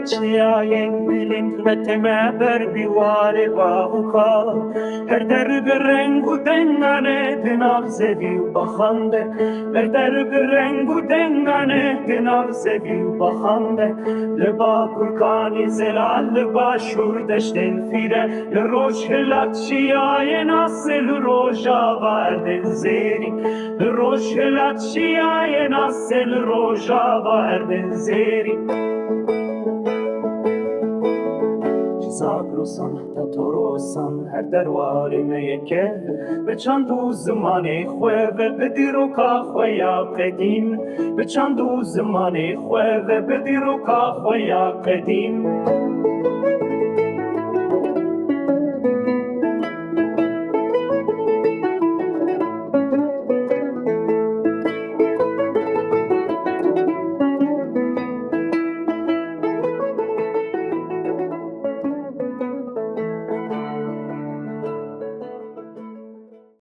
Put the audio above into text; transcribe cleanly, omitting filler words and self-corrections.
چیاین ملین متمه بر بیوار باوکا هر در رنگ و دنگانه دناب زدی بخنده هر در رنگ و دنگانه دناب زدی بخنده لبا کرکانی زلال لبا شور دشتن فیره لروش هلات چیاین اصل روش آوردن زیری لروش هلات چیاین اصل روش آوردن زیری زاگروسان تا توروسان هر درواری میکه به چند روز زمانی خواه به دیرو کا خویا قدیم به چند روز زمانی خواه به دیرو کا خویا قدیم